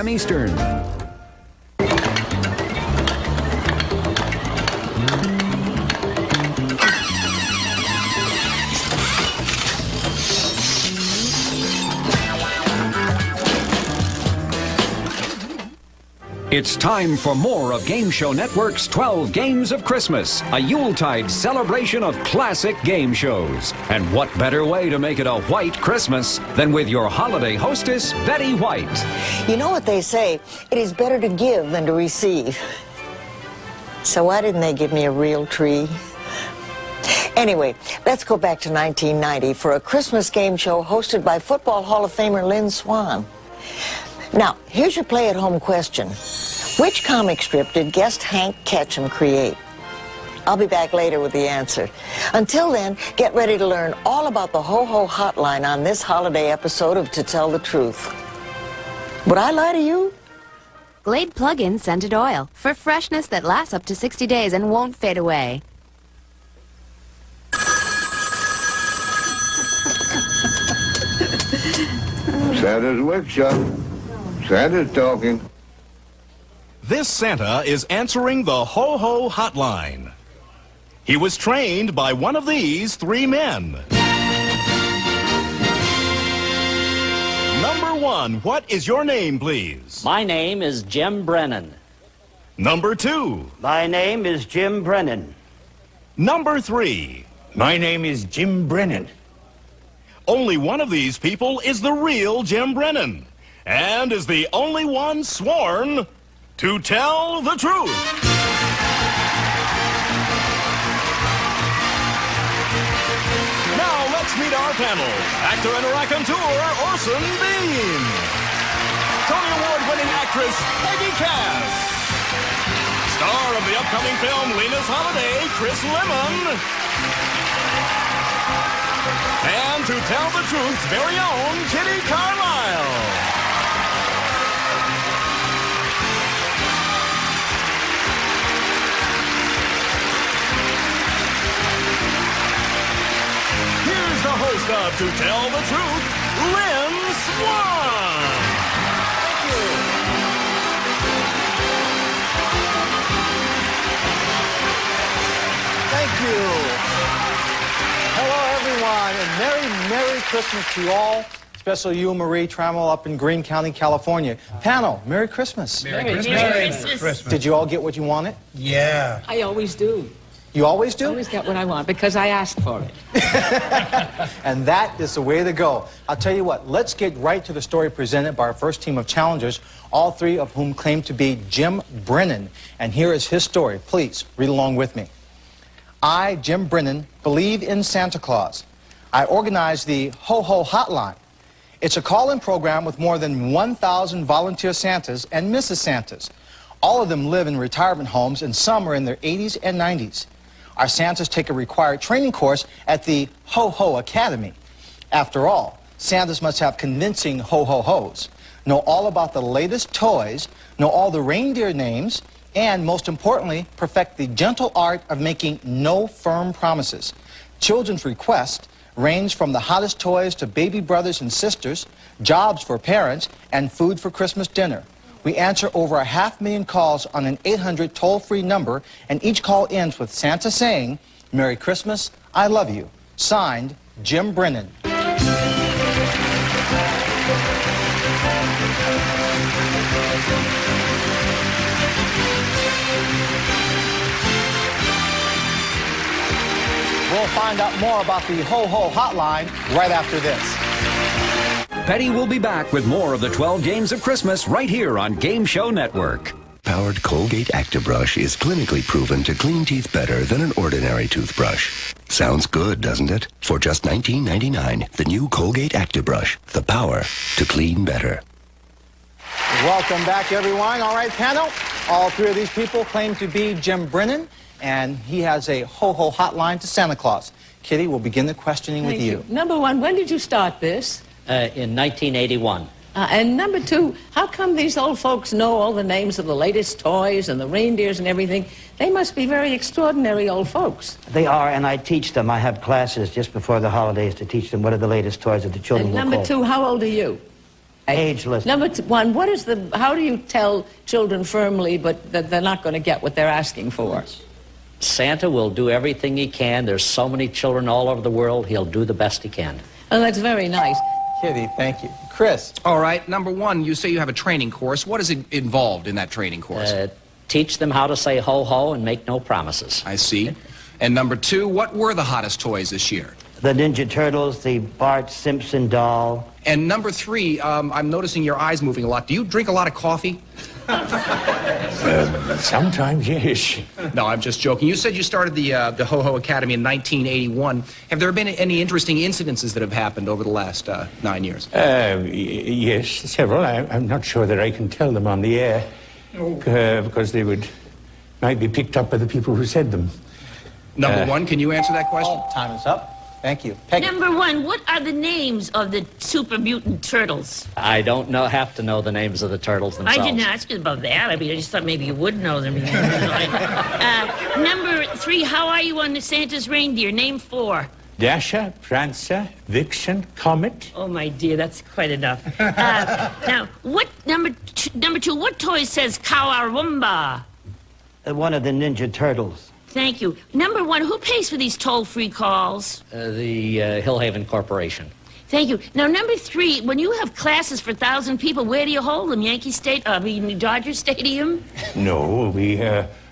Eastern. It's time for more of Game Show Network's 12 Games of Christmas, a Yuletide celebration of classic game shows. And what better way to make it a white Christmas than with your holiday hostess, Betty White. You know what they say, it is better to give than to receive. So why didn't they give me a real tree? Anyway, let's go back to 1990 for a Christmas game show hosted by Football Hall of Famer Lynn Swann. Now, here's your play-at-home question. Which comic strip did guest Hank Ketchum create? I'll be back later with the answer. Until then, get ready to learn all about the Ho-Ho Hotline on this holiday episode of To Tell the Truth. Would I lie to you? Glade Plug-in Scented Oil for freshness that lasts up to 60 days and won't fade away. Santa's workshop. Santa's talking. This Santa is answering the Ho-Ho Hotline. He was trained by one of these three men. Number one, what is your name, please? My name is Jim Brennan. Number two. My name is Jim Brennan. Number three. My name is Jim Brennan. Only one of these people is the real Jim Brennan, and is the only one sworn to tell the truth. Now let's meet our panel. Actor and raconteur Orson Bean. Tony Award-winning actress Peggy Cass. Star of the upcoming film Lena's Holiday, Chris Lemon. And to tell the truth's very own Kitty Carlisle. Here's the host of To Tell the Truth, Lynn Swann. Thank you. Hello, everyone, and Merry Christmas to you all, especially you, Marie Trammell, up in Greene County, California. Panel, Merry Christmas. Merry Christmas. Did you all get what you wanted? Yeah. I always do. You always do? I always get what I want because I asked for it. And that is the way to go. I'll tell you what, let's get right to the story presented by our first team of challengers, all three of whom claim to be Jim Brennan. And here is his story. Please, read along with me. I, Jim Brennan, believe in Santa Claus. I organize the Ho-Ho Hotline. It's a call-in program with more than 1,000 volunteer Santas and Mrs. Santas. All of them live in retirement homes, and some are in their 80s and 90s. Our Santas take a required training course at the Ho-Ho Academy. After all, Santas must have convincing ho-ho-hos, know all about the latest toys, know all the reindeer names, and, most importantly, perfect the gentle art of making no firm promises. Children's requests range from the hottest toys to baby brothers and sisters, jobs for parents, and food for Christmas dinner. We answer over 500,000 calls on an 800 toll-free number, and each call ends with Santa saying, "Merry Christmas, I love you." Signed, Jim Brennan. We'll find out more about the Ho-Ho Hotline right after this. Betty will be back with more of the 12 Games of Christmas right here on Game Show Network. Powered Colgate Actibrush is clinically proven to clean teeth better than an ordinary toothbrush. Sounds good, doesn't it? For just $19.99, the new Colgate Actibrush, the power to clean better. Welcome back, everyone. All right, panel. All three of these people claim to be Jim Brennan, and he has a Ho-Ho Hotline to Santa Claus. Kitty, we'll begin the questioning with you. Number one, when did you start this? In 1981. And number two, how come these old folks know all the names of the latest toys and the reindeers and everything? They must be very extraordinary old folks. They are, and I teach them. I have classes just before the holidays to teach them what are the latest toys that the children And will number call. two, how old are you? Ageless. Number one, how do you tell children firmly but that they're not going to get what they're asking for? Santa will do everything he can. There's so many children all over the world. He'll do the best he can. Oh, that's very nice. Kitty, thank you. Chris. All right, number one, you say you have a training course. What is involved in that training course? Teach them how to say ho-ho and make no promises. I see. And number two, what were the hottest toys this year? The Ninja Turtles, the Bart Simpson doll. And number three, I'm noticing your eyes moving a lot. Do you drink a lot of coffee? Sometimes, yes. No, I'm just joking. You said you started the Ho-Ho Academy in 1981. Have there been any interesting incidences that have happened over the last 9 years? Yes, several. I'm not sure that I can tell them on the air because they might be picked up by the people who said them. Number one, can you answer that question? Oh, time is up. Thank you. Peggy. Number one, what are the names of the super mutant turtles? I don't have to know the names of the turtles themselves. I didn't ask you about that. I mean, I just thought maybe you would know them. Number three, how are you on the Santa's reindeer? Name four. Dasher, Prancer, Vixen, Comet. Oh, my dear, that's quite enough. Now, what number two, what toy says Kawarumba? One of the Ninja Turtles. Thank you. Number one, who pays for these toll-free calls? The Hillhaven Corporation. Thank you. Now, number three, when you have classes for 1,000 people, where do you hold them? Dodger Stadium? No, we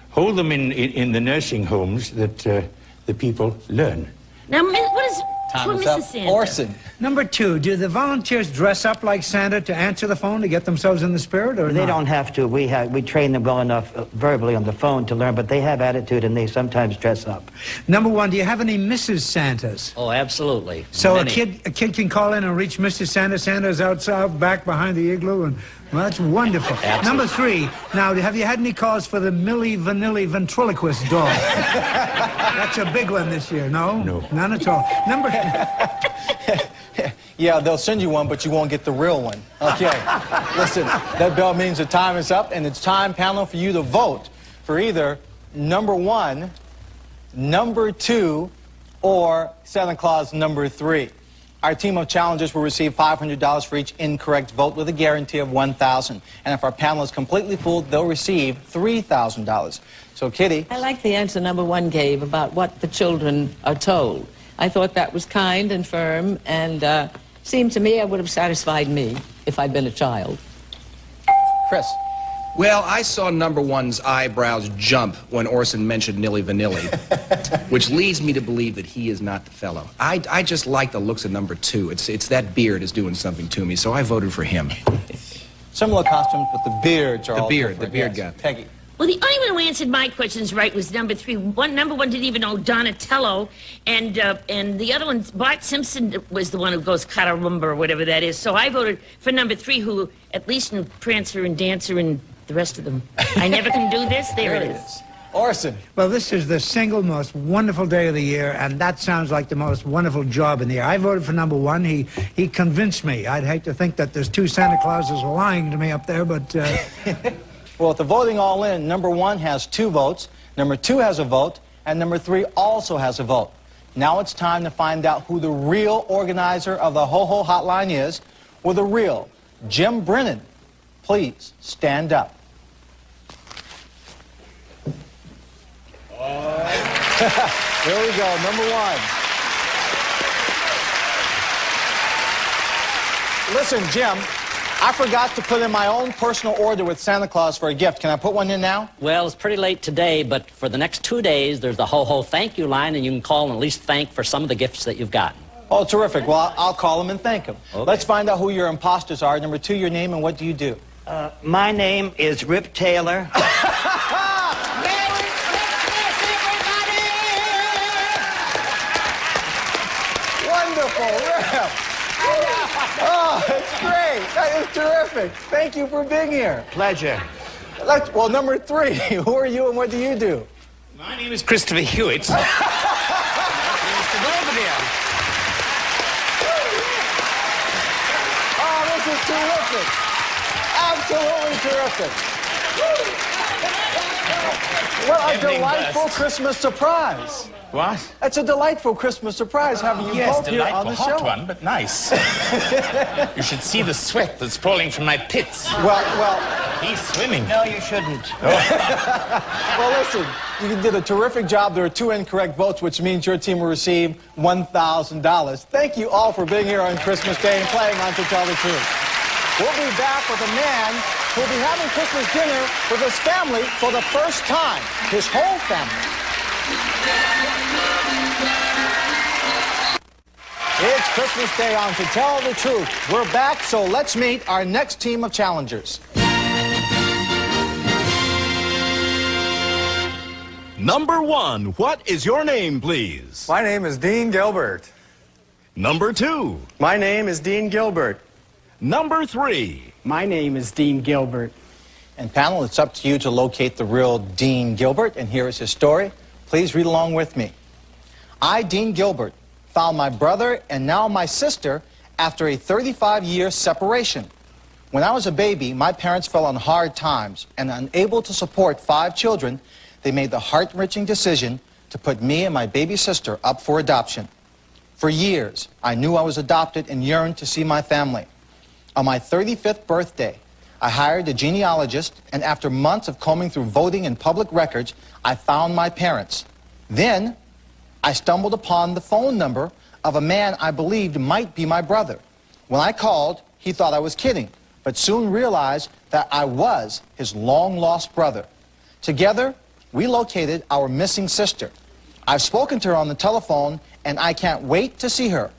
hold them in the nursing homes that the people learn. Now, what is... Time is Mrs. up. Santa? Orson. Number two, do the volunteers dress up like Santa to answer the phone to get themselves in the spirit, or They not? don't have to. We train them well enough verbally on the phone to learn, but they have attitude and they sometimes dress up. Number one, do you have any Mrs. Santas? Oh, absolutely. So Many. a kid can call in and reach Mrs. Santa. Santa's outside, back behind the igloo, and well, that's wonderful. Absolutely. Number three, now, have you had any calls for the Milli Vanilli ventriloquist doll? That's a big one this year, no? No. None at all. Number... Yeah, they'll send you one, but you won't get the real one. Okay. Listen, that bell means the time is up, and it's time, panel, for you to vote for either number one, number two, or Santa Claus number three. Our team of challengers will receive $500 for each incorrect vote with a guarantee of $1,000. And if our panel is completely fooled, they'll receive $3,000. So, Kitty. I like the answer number one gave about what the children are told. I thought that was kind and firm, and seemed to me it would have satisfied me if I'd been a child. Chris. Well, I saw number one's eyebrows jump when Orson mentioned Nilly Vanilli, which leads me to believe that he is not the fellow. I just like the looks of number two. It's that beard is doing something to me, so I voted for him. Similar costumes, but the beards are all different. The beard Yes. got Peggy. Well, the only one who answered my questions right was number three. Number one didn't even know Donatello, and the other one, Bart Simpson, was the one who goes Katarumba or whatever that is. So I voted for number three, who, at least in Prancer and Dancer and the rest of them, I never can do this. There it is. Orson. Well, this is the single most wonderful day of the year, and that sounds like the most wonderful job in the year. I voted for number one. He convinced me. I'd hate to think that there's two Santa Clauses lying to me up there, but... Well, with the voting all in, number one has 2 votes, number 2 has a vote, and number 3 also has a vote. Now it's time to find out who the real organizer of the Ho-Ho Hotline is, or the real Jim Brennan. Please stand up. Here we go, number one. Listen, Jim, I forgot to put in my own personal order with Santa Claus for a gift. Can I put one in now? Well, it's pretty late today, but for the next 2 days, there's the Ho-Ho thank you line, and you can call and at least thank for some of the gifts that you've gotten. Oh, terrific. Well, I'll call him and thank him. Okay. Let's find out who your imposters are. Number 2, your name and what do you do? My name is Rip Taylor. Wonderful, Rip. Oh, that's great. That is terrific. Thank you for being here. Pleasure. Well, number 3, who are you and what do you do? My name is Christopher Hewitt. Oh, this is terrific. Absolutely terrific. What a delightful Christmas surprise. What? It's a delightful Christmas surprise having you Yes, both here on delightful, the hot show. one, but nice. You should see the sweat that's falling from my pits. Well, he's swimming. No, you shouldn't. Well, listen, you did a terrific job. There are 2 incorrect votes, which means your team will receive $1,000. Thank you all for being here on Christmas Day and playing on To Tell the Truth. We'll be back with a man who will be having Christmas dinner with his family for the first time. His whole family. It's Christmas Day on To Tell the Truth. We're back, so let's meet our next team of challengers. Number 1, what is your name, please? My name is Dean Gilbert. Number 2. My name is Dean Gilbert. Number 3. My name is Dean Gilbert. And panel, it's up to you to locate the real Dean Gilbert, and here is his story. Please read along with me. I, Dean Gilbert, found my brother and now my sister after a 35-year separation. When I was a baby, my parents fell on hard times, and unable to support 5 children, they made the heart-wrenching decision to put me and my baby sister up for adoption. For years, I knew I was adopted and yearned to see my family. On my 35th birthday, I hired a genealogist, and after months of combing through voting and public records, I found my parents. Then, I stumbled upon the phone number of a man I believed might be my brother. When I called, he thought I was kidding, but soon realized that I was his long-lost brother. Together, we located our missing sister. I've spoken to her on the telephone, and I can't wait to see her.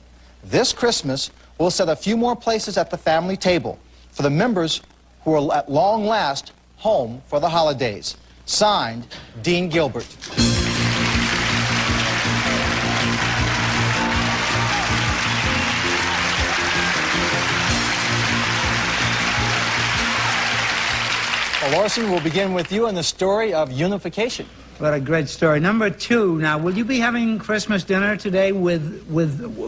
This Christmas, we'll set a few more places at the family table for the members who are at long last home for the holidays. Signed, Dean Gilbert. Well, Orson, we'll begin with you and the story of unification. What a great story. Number 2, now, will you be having Christmas dinner today with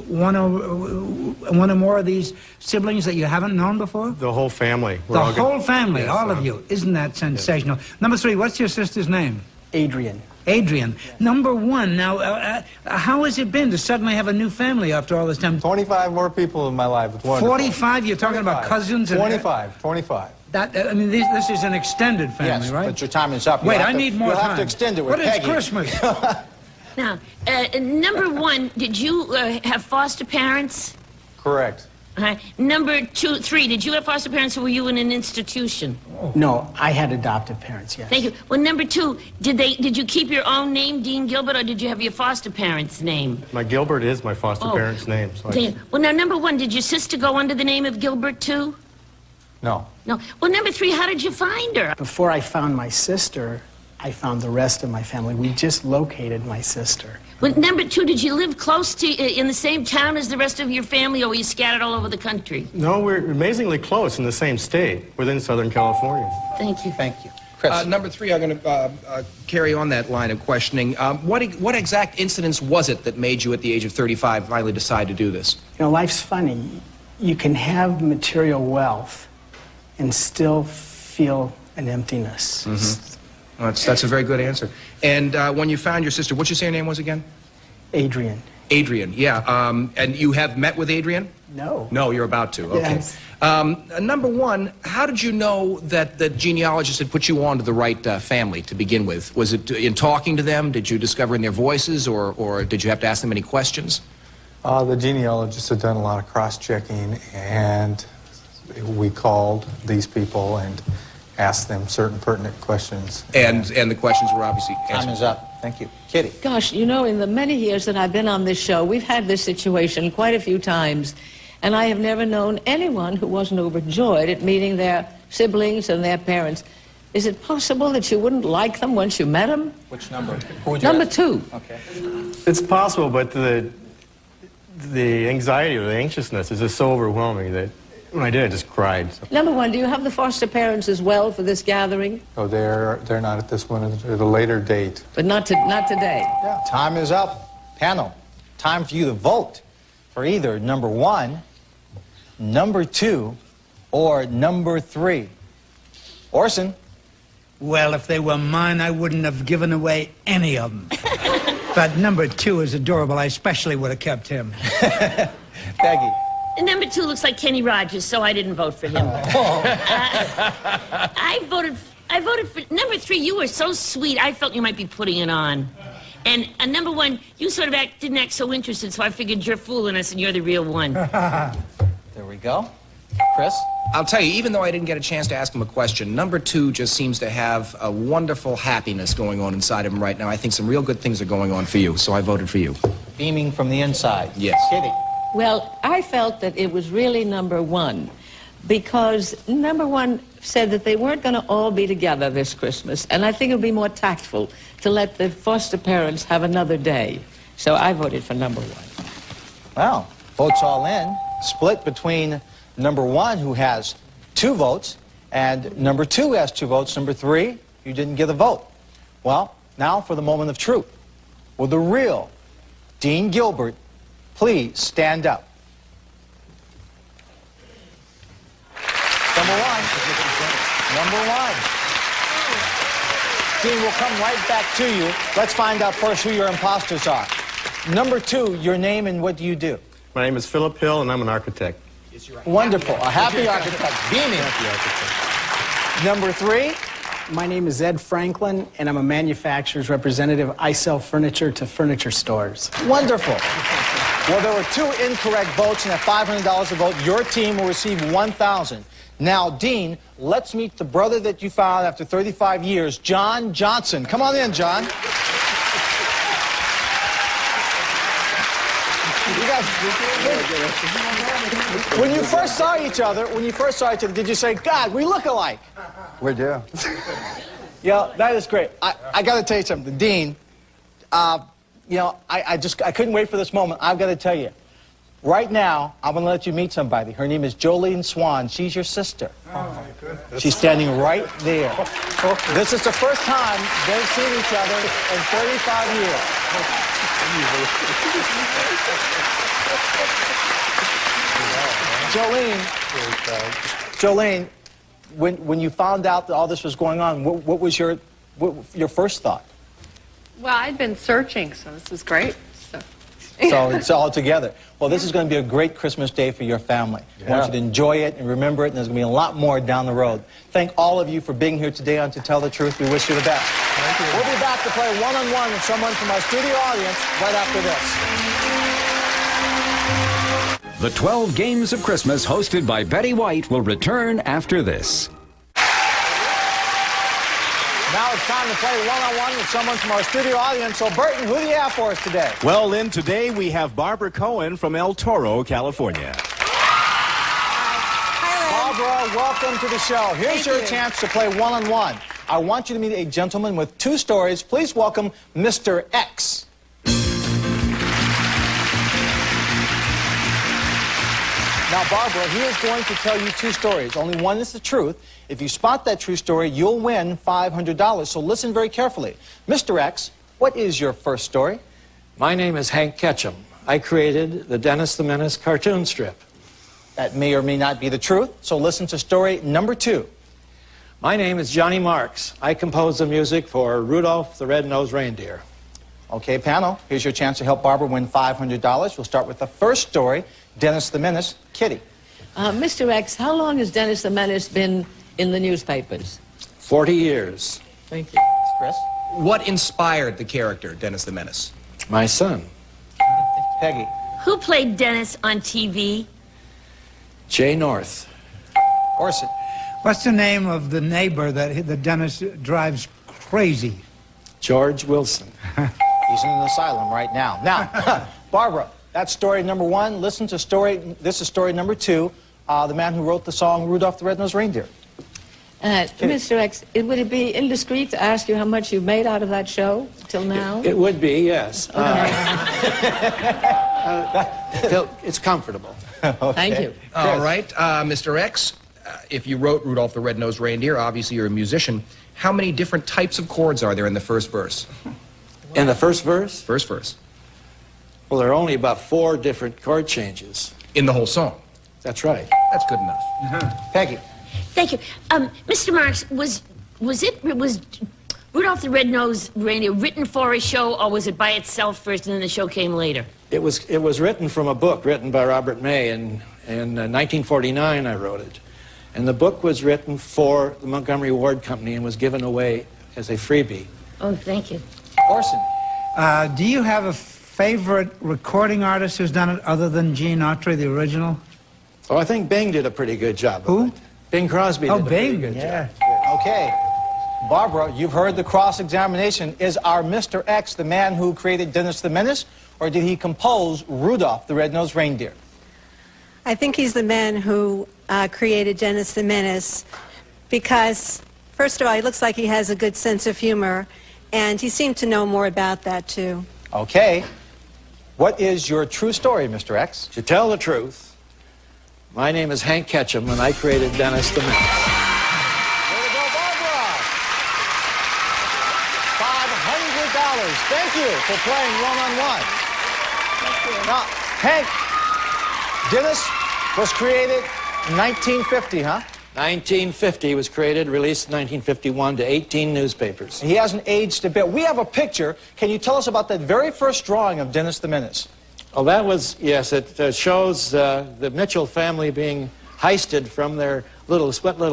one or more of these siblings that you haven't known before? The whole family. The whole family, all of you. Isn't that sensational? Yes. Number 3, what's your sister's name? Adrian. Adrian. Number 1, now, how has it been to suddenly have a new family after all this time? 25 more people in my life. It's wonderful. 45? You're talking about cousins? 25. That, I mean, this is an extended family, yes, right? But your time is up. Wait, I need more time. You'll have to extend it with But Peggy. it's Christmas. Now, number 1, did you have foster parents? Correct. Number 2, 3, did you have foster parents or were you in an institution? No, I had adoptive parents, yes. Thank you. Well, number 2, did you keep your own name, Dean Gilbert, or did you have your foster parents' name? My Gilbert is my foster parents' name. So Well, now, number 1, did your sister go under the name of Gilbert, too? No. No. Well, number 3, how did you find her? Before I found my sister, I found the rest of my family. We just located my sister. Well, number 2, did you live close to, in the same town as the rest of your family, or were you scattered all over the country? No, we're amazingly close in the same state, within Southern California. Thank you. Thank you. Chris. Number 3, I'm going to carry on that line of questioning. What exact incidents was it that made you, at the age of 35, finally decide to do this? You know, life's funny. You can have material wealth and still feel an emptiness. Mm-hmm. Well, that's a very good answer. And when you found your sister, what'd you say her name was again? Adrian. Adrian, yeah. And you have met with Adrian? No. No, you're about to. Okay. Yes. Number 1, how did you know that the genealogist had put you on to the right family to begin with? Was it in talking to them? Did you discover in their voices, or did you have to ask them any questions? The genealogist had done a lot of cross-checking, and we called these people and asked them certain pertinent questions. And the questions were obviously answered. Time is up. Thank you. Kitty. Gosh, you know, in the many years that I've been on this show, we've had this situation quite a few times, and I have never known anyone who wasn't overjoyed at meeting their siblings and their parents. Is it possible that you wouldn't like them once you met them? Which number? Who would you Number ask? 2. Okay. It's possible, but the anxiety or the anxiousness is just so overwhelming that when I did, I just cried. So. Number 1, do you have the foster parents as well for this gathering? Oh, they're not at this one, at a later date. But not today. Yeah. Time is up. Panel, time for you to vote for either number 1, number 2, or number 3. Orson. Well, if they were mine, I wouldn't have given away any of them. But number 2 is adorable. I especially would have kept him. Peggy. And number 2 looks like Kenny Rogers, so I didn't vote for him. I voted for number 3. You were so sweet. I felt you might be putting it on. And number 1, you sort of didn't act so interested, so I figured you're fooling us and you're the real one. There we go. Chris? I'll tell you, even though I didn't get a chance to ask him a question, number 2 just seems to have a wonderful happiness going on inside of him right now. I think some real good things are going on for you, so I voted for you. Beaming from the inside. Yes. Kitty. Well, I felt that it was really number 1 because number 1 said that they weren't going to all be together this Christmas, and I think it would be more tactful to let the foster parents have another day. So I voted for number 1. Well, votes all in. Split between number 1, who has 2 votes, and number 2 has 2 votes. Number 3, you didn't get a vote. Well, now for the moment of truth. Will the real Dean Gilbert please stand up? Number 1. Number 1. Dean, we'll come right back to you. Let's find out first who your imposters are. Number 2, your name and what do you do? My name is Philip Hill, and I'm an architect. Wonderful. A happy architect. Beaming. Happy architect. Number 3. My name is Ed Franklin, and I'm a manufacturer's representative. I sell furniture to furniture stores. Wonderful. Well, there were 2 incorrect votes, and at $500 a vote, your team will receive $1,000. Now, Dean, let's meet the brother that you found after 35 years, John Johnson. Come on in, John. You guys, when you first saw each other, did you say, God, we look alike? We do. Yeah, that is great. I got to tell you something, Dean. You know, I couldn't wait for this moment. I've got to tell you, right now, I'm going to let you meet somebody. Her name is Jolene Swann. She's your sister. Oh, my goodness. She's standing right there. This is the first time they've seen each other in 35 years. Jolene, when you found out that all this was going on, what was your first thought? Well, I'd been searching, so this was great. So it's all together. Well, this is going to be a great Christmas day for your family. I want you to enjoy it and remember it, and there's going to be a lot more down the road. Thank all of you for being here today on To Tell the Truth. We wish you the best. Thank you. We'll be back to play one-on-one with someone from our studio audience right after this. The 12 Games of Christmas hosted by Betty White will return after this. Now it's time to play one-on-one with someone from our studio audience. So, Burton, who do you have for us today? Well, Lynn, today we have Barbara Cohen from El Toro, California. Barbara, welcome to the show. Here's your chance to play one-on-one. I want you to meet a gentleman with 2 stories. Please welcome Mr. X. Now, Barbara, he is going to tell you 2 stories. Only one is the truth. If you spot that true story, you'll win $500. So listen very carefully. Mr. X, what is your first story? My name is Hank Ketchum. I created the Dennis the Menace cartoon strip. That may or may not be the truth, so listen to story number 2. My name is Johnny Marks. I composed the music for Rudolph the Red-Nosed Reindeer. Okay, panel, here's your chance to help Barbara win $500. We'll start with the first story, Dennis the Menace. Kitty. Mr. X, how long has Dennis the Menace been in the newspapers? 40 years. Thank you. Chris? What inspired the character, Dennis the Menace? My son. Peggy. Who played Dennis on TV? Jay North. Orson. What's the name of the neighbor that the Dennis drives crazy? George Wilson. He's in an asylum right now. Now, Barbara, that's story number 1. Listen to this is story number 2, the man who wrote the song Rudolph the Red-Nosed Reindeer. Mr. X, would it be indiscreet to ask you how much you've made out of that show till now? It would be, yes. Okay. It's comfortable. Okay. Thank you. All right, Mr. X, if you wrote Rudolph the Red-Nosed Reindeer, obviously you're a musician. How many different types of chords are there in the first verse? In the first verse? First verse. Well, there are only about 4 different chord changes. In the whole song? That's right. That's good enough. Peggy. Thank you. Mr. Marks, was Rudolph the Red-Nosed Reindeer written for a show, or was it by itself first and then the show came later? It was written from a book written by Robert May. In 1949, I wrote it. And the book was written for the Montgomery Ward Company and was given away as a freebie. Oh, thank you. Orson. Do you have a favorite recording artist who's done it other than Gene Autry, the original? Oh, I think Bing did a pretty good job. Who? Bing Crosby did a pretty Bing, good yeah. job. Okay. Barbara, you've heard the cross-examination. Is our Mr. X the man who created Dennis the Menace, or did he compose Rudolph the Red-Nosed Reindeer? I think he's the man who created Dennis the Menace because, first of all, he looks like he has a good sense of humor, and he seemed to know more about that, too. Okay. What is your true story, Mr. X? To tell the truth, my name is Hank Ketchum, and I created Dennis the Menace. Way to go, Barbara! $500. Thank you for playing one-on-one. Now, Hank, Dennis was created in 1950, huh? 1950 was created, released in 1951 to 18 newspapers. He hasn't aged a bit. We have a picture. Can you tell us about that very first drawing of Dennis the Menace? Oh, that was, yes, it shows the Mitchell family being heisted from their little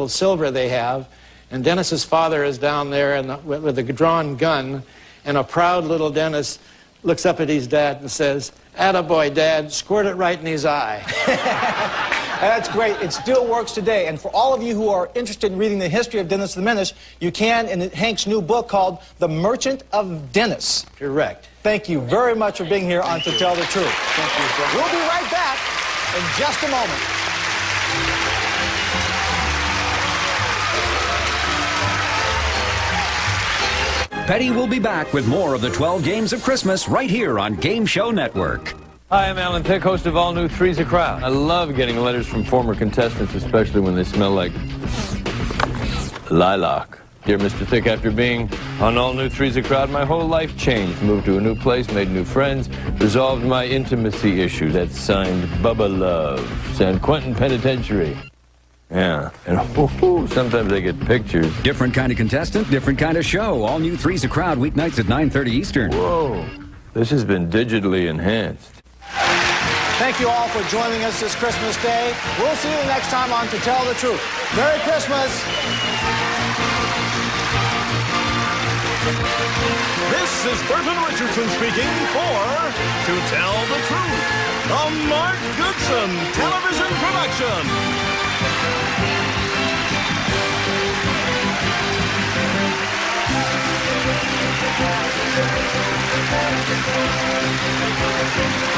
silver they have. And Dennis's father is down there with a drawn gun, and a proud little Dennis looks up at his dad and says, "Attaboy, Dad, squirt it right in his eye." That's great. It still works today. And for all of you who are interested in reading the history of Dennis the Menace, you can in Hank's new book called The Merchant of Dennis. Correct. Thank you very much for being here on To Tell the Truth. Thank you, sir. We'll be right back in just a moment. Petty will be back with more of the 12 Games of Christmas right here on Game Show Network. Hi, I'm Alan Thicke, host of all new Three's a Crowd. I love getting letters from former contestants, especially when they smell like lilac. Dear Mr. Thicke, after being on all new Three's a Crowd, my whole life changed. Moved to a new place, made new friends, resolved my intimacy issue. That's signed Bubba Love, San Quentin Penitentiary. Yeah, and sometimes I get pictures. Different kind of contestant, different kind of show. All new Three's a Crowd, weeknights at 9:30 Eastern. Whoa, this has been digitally enhanced. Thank you all for joining us this Christmas Day. We'll see you next time on To Tell the Truth. Merry Christmas! This is Burton Richardson speaking for To Tell the Truth, a Mark Goodson television production. Thank you.